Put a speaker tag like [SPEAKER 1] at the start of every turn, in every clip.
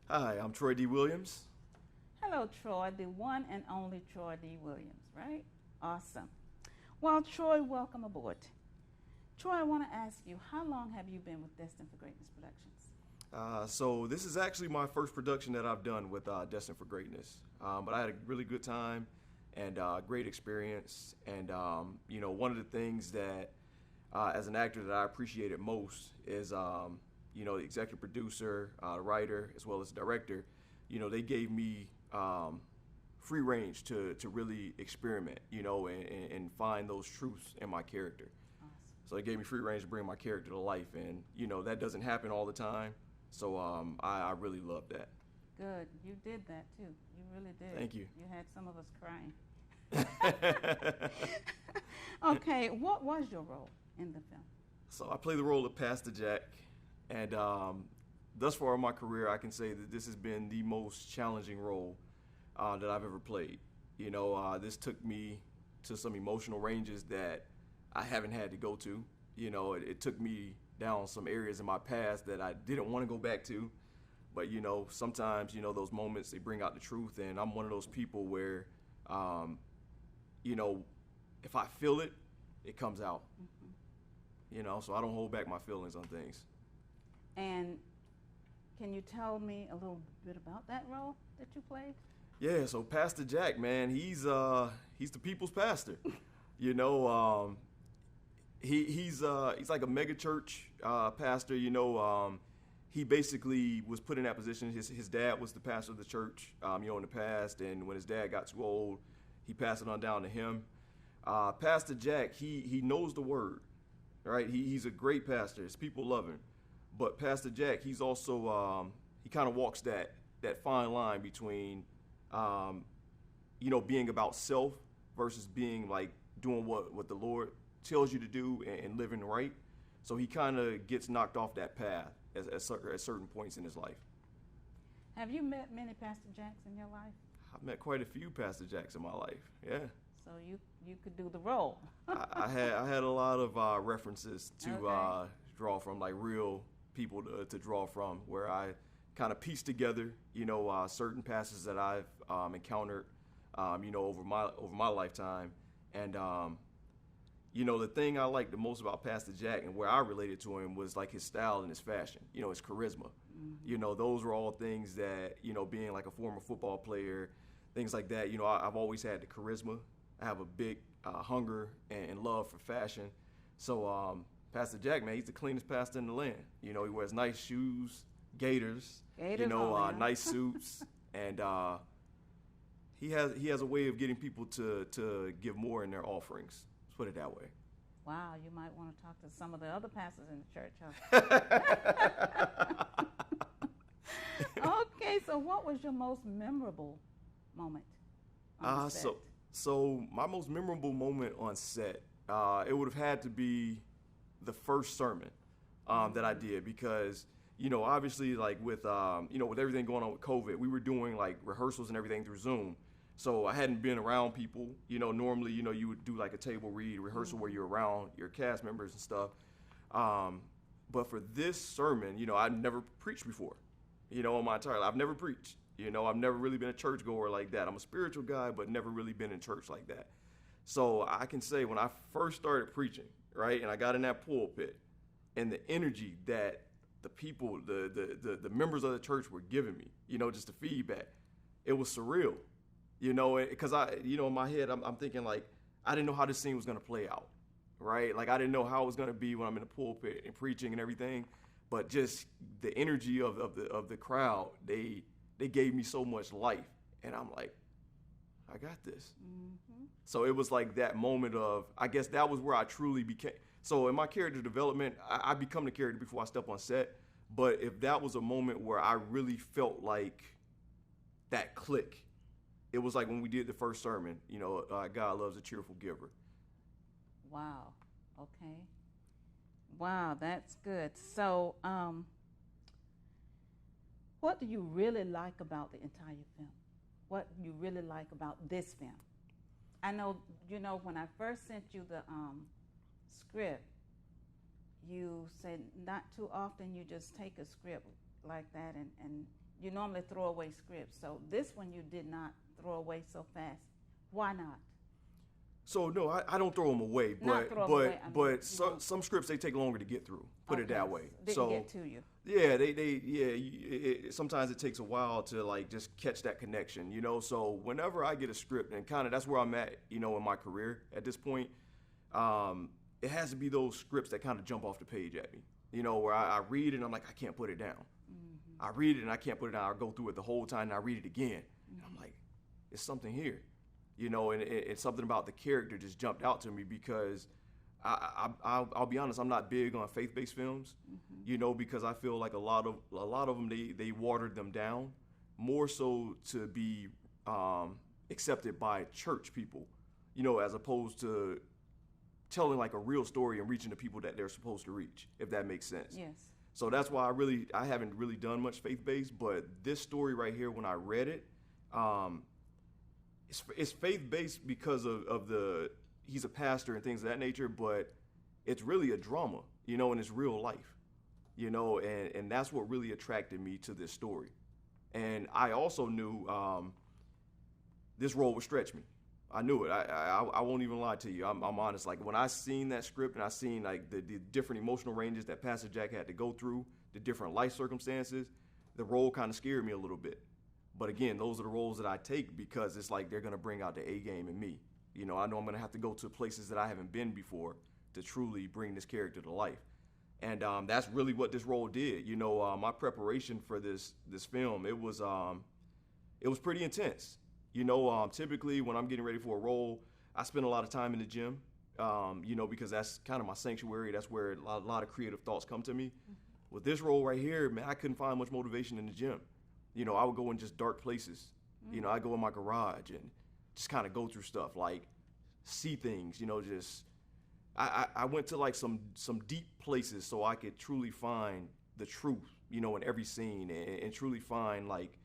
[SPEAKER 1] Hi, I'm Troy D. Williams.
[SPEAKER 2] Hello, Troy, the one and only Troy D. Williams, right? Awesome. Well, Troy, welcome aboard. Troy, I want to ask you, how long have you been with Destined for Greatness Productions?
[SPEAKER 1] So this is actually my first production that I've done with Destined for Greatness. But I had a really good time and great experience. And one of the things that, as an actor, that I appreciated most is, the executive producer, the writer, as well as the director. They gave me free range to really experiment, and find those truths in my character.
[SPEAKER 2] Awesome.
[SPEAKER 1] So they gave me free range to bring my character to life, and that doesn't happen all the time. So I really love that.
[SPEAKER 2] Good. You did that too. You really did.
[SPEAKER 1] Thank you.
[SPEAKER 2] You had some of us crying. Okay, what was your role in the film?
[SPEAKER 1] So I play the role of Pastor Jack, and thus far in my career, I can say that this has been the most challenging role that I've ever played. This took me to some emotional ranges that I haven't had to go to. It took me down some areas in my past that I didn't want to go back to. But, sometimes, those moments, they bring out the truth. And I'm one of those people where, if I feel it, it comes out.
[SPEAKER 2] Mm-hmm.
[SPEAKER 1] So I don't hold back my feelings on things.
[SPEAKER 2] And can you tell me a little bit about that role that you played?
[SPEAKER 1] Yeah, so Pastor Jack, man, he's the people's pastor. He's like a mega church pastor. He basically was put in that position. His dad was the pastor of the church, in the past, and when his dad got too old, he passed it on down to him. Pastor Jack, he knows the word, right? He's a great pastor. His people love him, but Pastor Jack, he's also he kind of walks that fine line between being about self versus being like doing what the Lord tells you to do and living right. So he kind of gets knocked off that path at certain points in his life.
[SPEAKER 2] Have you met many Pastor Jacks in your life?
[SPEAKER 1] I've met quite a few Pastor Jacks in my life. Yeah.
[SPEAKER 2] So you could do the role.
[SPEAKER 1] I had a lot of references to draw from, like real people to draw from, where I kind of piece together, certain passages that I've encountered, over my lifetime. And the thing I liked the most about Pastor Jack and where I related to him was like his style and his fashion, his charisma.
[SPEAKER 2] Mm-hmm.
[SPEAKER 1] Those were all things that, being like a former football player, things like that, I've always had the charisma. I have a big hunger and love for fashion. So Pastor Jack, man, he's the cleanest pastor in the land. He wears nice shoes, gaiters, nice suits, and he has a way of getting people to give more in their offerings. Let's put it that way.
[SPEAKER 2] Wow, you might want to talk to some of the other pastors in the church, huh? Okay, so what was your most memorable moment on set?
[SPEAKER 1] So my most memorable moment on set, it would have had to be the first sermon that I did, because obviously, like with with everything going on with COVID, we were doing like rehearsals and everything through Zoom. So I hadn't been around people. Normally, you would do like a table read rehearsal where you're around your cast members and stuff. But for this sermon, I'd never preached before. In my entire life, I've never preached. I've never really been a churchgoer like that. I'm a spiritual guy, but never really been in church like that. So I can say when I first started preaching, right, and I got in that pulpit, and the energy that the people, the members of the church were giving me, just the feedback, it was surreal. Because in my head, I'm thinking like, I didn't know how this scene was going to play out, right? Like I didn't know how it was going to be when I'm in the pulpit and preaching and everything, but just the energy of the crowd, they gave me so much life, and I'm like, I got this.
[SPEAKER 2] Mm-hmm.
[SPEAKER 1] So it was like that moment of, I guess that was where I truly became. So in my character development, I become the character before I step on set. But if that was a moment where I really felt like that click, it was like when we did the first sermon, God loves a cheerful giver.
[SPEAKER 2] Wow. Okay. Wow, that's good. So, what do you really like about the entire film? What do you really like about this film? I know, when I first sent you the script, you said not too often you just take a script like that, and you normally throw away scripts. So this one you did not throw away so fast. Why not?
[SPEAKER 1] So no, I don't throw them away,
[SPEAKER 2] Not
[SPEAKER 1] but
[SPEAKER 2] throw 'em
[SPEAKER 1] but
[SPEAKER 2] away, I mean,
[SPEAKER 1] but some scripts they take longer to get through. Put it
[SPEAKER 2] Okay,
[SPEAKER 1] that way.
[SPEAKER 2] didn't get to you.
[SPEAKER 1] Yeah, sometimes it takes a while to like just catch that connection, you know. So whenever I get a script, and kind of that's where I'm at, you know, in my career at this point, it has to be those scripts that kind of jump off the page at me, you know, where I read it and I'm like, I can't put it down. I read it and I can't put it down. I go through it the whole time and I read it again, and I'm like, it's something here, you know, and it's something about the character just jumped out to me because I'll be honest, I'm not big on faith-based films, you know, because I feel like a lot of them they watered them down more so to be accepted by church people, you know, as opposed to telling like a real story and reaching the people that they're supposed to reach, if that makes sense.
[SPEAKER 2] Yes.
[SPEAKER 1] So that's why I haven't really done much faith-based, but this story right here, when I read it, it's faith-based because of he's a pastor and things of that nature, but it's really a drama, you know, and it's real life, you know, and that's what really attracted me to this story. And I also knew this role would stretch me. I knew it. I won't even lie to you. I'm honest. Like when I seen that script and I seen like the different emotional ranges that Pastor Jack had to go through, the different life circumstances, the role kind of scared me a little bit. But again, those are the roles that I take because it's like they're gonna bring out the A game in me. You know, I know I'm gonna have to go to places that I haven't been before to truly bring this character to life. And that's really what this role did. You know, my preparation for this film, it was pretty intense. You know, typically when I'm getting ready for a role, I spend a lot of time in the gym, you know, because that's kind of my sanctuary. That's where a lot of creative thoughts come to me. With this role right here, man, I couldn't find much motivation in the gym. You know, I would go in just dark places. You know, I go in my garage and just kind of go through stuff, like see things, you know, just I went to like some deep places so I could truly find the truth, you know, in every scene and truly find like,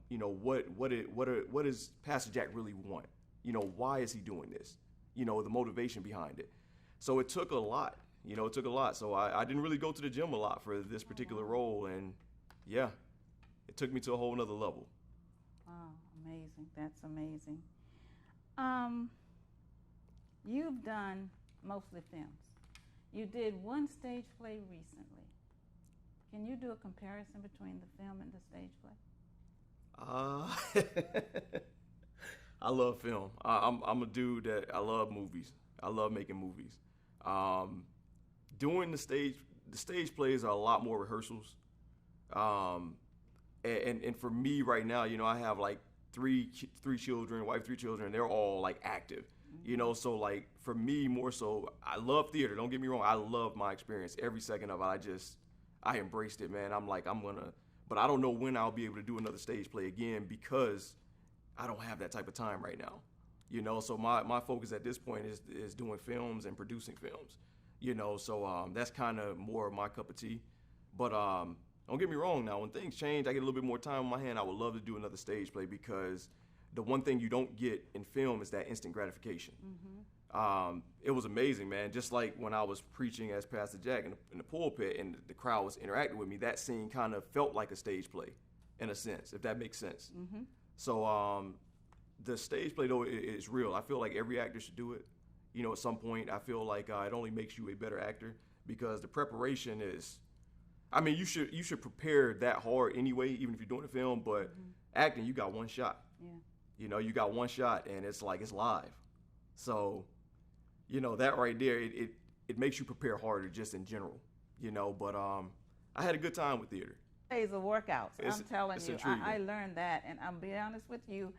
[SPEAKER 1] you know, what does Pastor Jack really want? You know, why is he doing this? You know, the motivation behind it. So it took a lot, you know, it took a lot. So I didn't really go to the gym a lot for this particular role. And yeah, it took me to a whole nother level.
[SPEAKER 2] Wow, amazing. That's amazing. You've done mostly films. You did one stage play recently. Can you do a comparison between the film and the stage play?
[SPEAKER 1] I love film. I'm a dude that I love movies. I love making movies. Doing the stage plays are a lot more rehearsals. And for me right now, you know, I have like three children, wife, 3 children, and they're all like active, you know, so like for me more so, I love theater. Don't get me wrong. I love my experience. Every second of it, I embraced it, man. I'm like, but I don't know when I'll be able to do another stage play again because I don't have that type of time right now, you know, so my focus at this point is doing films and producing films, you know, so that's kind of more of my cup of tea. But don't get me wrong now, when things change, I get a little bit more time on my hand, I would love to do another stage play because the one thing you don't get in film is that instant gratification. It was amazing, man. Just like when I was preaching as Pastor Jack in the pulpit and the crowd was interacting with me, that scene kind of felt like a stage play in a sense, if that makes sense. So the stage play, though, is real. I feel like every actor should do it. You know, at some point, I feel like it only makes you a better actor because the preparation is, I mean, you should prepare that hard anyway, even if you're doing a film, but acting, you got one shot.
[SPEAKER 2] Yeah.
[SPEAKER 1] You know, you got one shot and it's like, it's live. So, you know, that right there, it makes you prepare harder just in general, you know, but I had a good time with theater.
[SPEAKER 2] Days of workouts. I'm telling you,
[SPEAKER 1] intriguing.
[SPEAKER 2] I learned that, and I'm being honest with you,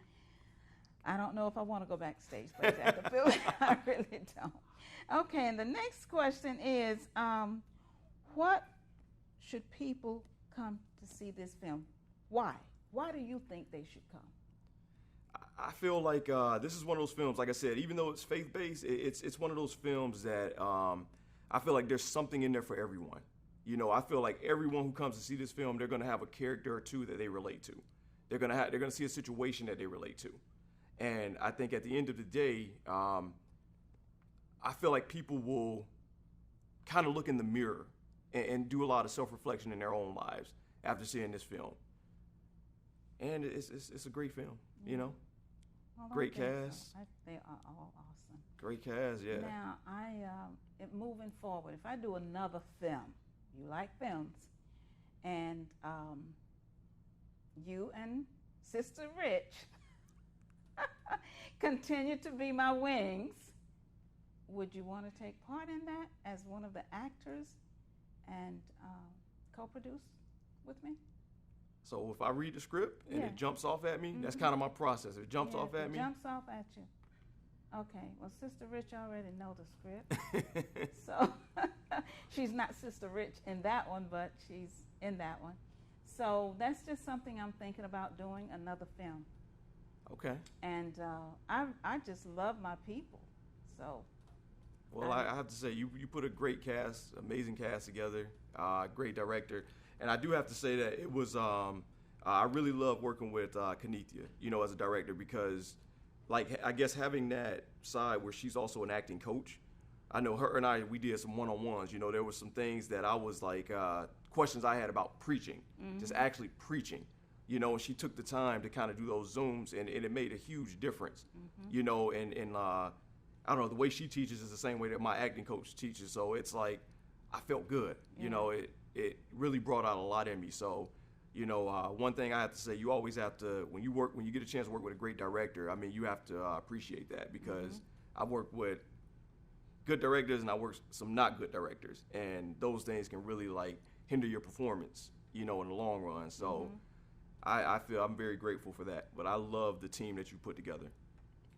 [SPEAKER 2] I don't know if I want to go backstage, but after film, I really don't. Okay, and the next question is, what should people come to see this film? Why? Why do you think they should come?
[SPEAKER 1] I feel like this is one of those films, like I said, even though it's faith-based, it's one of those films that I feel like there's something in there for everyone. You know, I feel like everyone who comes to see this film, they're going to have a character or two that they relate to. They're going to see a situation that they relate to. And I think at the end of the day, I feel like people will kind of look in the mirror and do a lot of self-reflection in their own lives after seeing this film. And it's a great film, you know.
[SPEAKER 2] Well, I
[SPEAKER 1] Great
[SPEAKER 2] think so.
[SPEAKER 1] cast.
[SPEAKER 2] They are all awesome.
[SPEAKER 1] Great cast, yeah.
[SPEAKER 2] Now, moving forward, if I do another film, you like films, and you and Sister Rich continue to be my wings, would you want to take part in that as one of the actors and co-produce with me?
[SPEAKER 1] So if I read the script and
[SPEAKER 2] Yeah.
[SPEAKER 1] it jumps off at me, that's kind of my process. If it jumps off at me,
[SPEAKER 2] Jumps off at you. Okay. Well, Sister Rich already know the script, so she's not Sister Rich in that one, but she's in that one. So that's just something I'm thinking about doing, another film.
[SPEAKER 1] okay.
[SPEAKER 2] And I just love my people. So.
[SPEAKER 1] Well, I have to say, you put a great cast, amazing cast together, great director. And I do have to say that it was, I really love working with Kenithia, you know, as a director, because, like, I guess having that side where she's also an acting coach, I know her and we did some one-on-ones. You know, there were some things that I was like, questions I had about preaching, just actually preaching. You know, and she took the time to kind of do those Zooms, and it made a huge difference, you know, and I don't know, the way she teaches is the same way that my acting coach teaches. So it's like, I felt good. You know, it really brought out a lot in me. So, you know, one thing I have to say, you always have to, when you get a chance to work with a great director, I mean, you have to appreciate that, because I've worked with good directors and I worked with some not good directors. And those things can really, like, hinder your performance, you know, in the long run. So I feel I'm very grateful for that. But I love the team that you put together.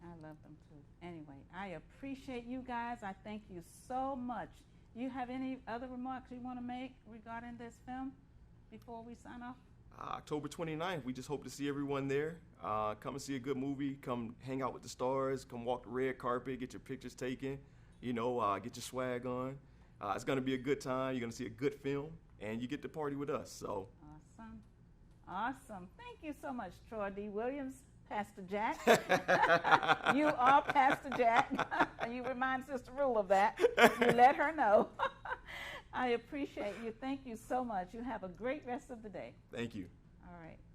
[SPEAKER 2] I love them too. Anyway, I appreciate you guys. I thank you so much. You have any other remarks you want to make regarding this film before we sign off?
[SPEAKER 1] October 29th, we just hope to see everyone there. Come and see a good movie. Come hang out with the stars. Come walk the red carpet. Get your pictures taken. You know, get your swag on. It's going to be a good time. You're going to see a good film, and you get to party with us. So.
[SPEAKER 2] Awesome. Awesome. Thank you so much, Troy D. Williams. Pastor Jack. You are Pastor Jack. You remind Sister Rule of that. You let her know. I appreciate you. Thank you so much. You have a great rest of the day.
[SPEAKER 1] Thank you.
[SPEAKER 2] All right.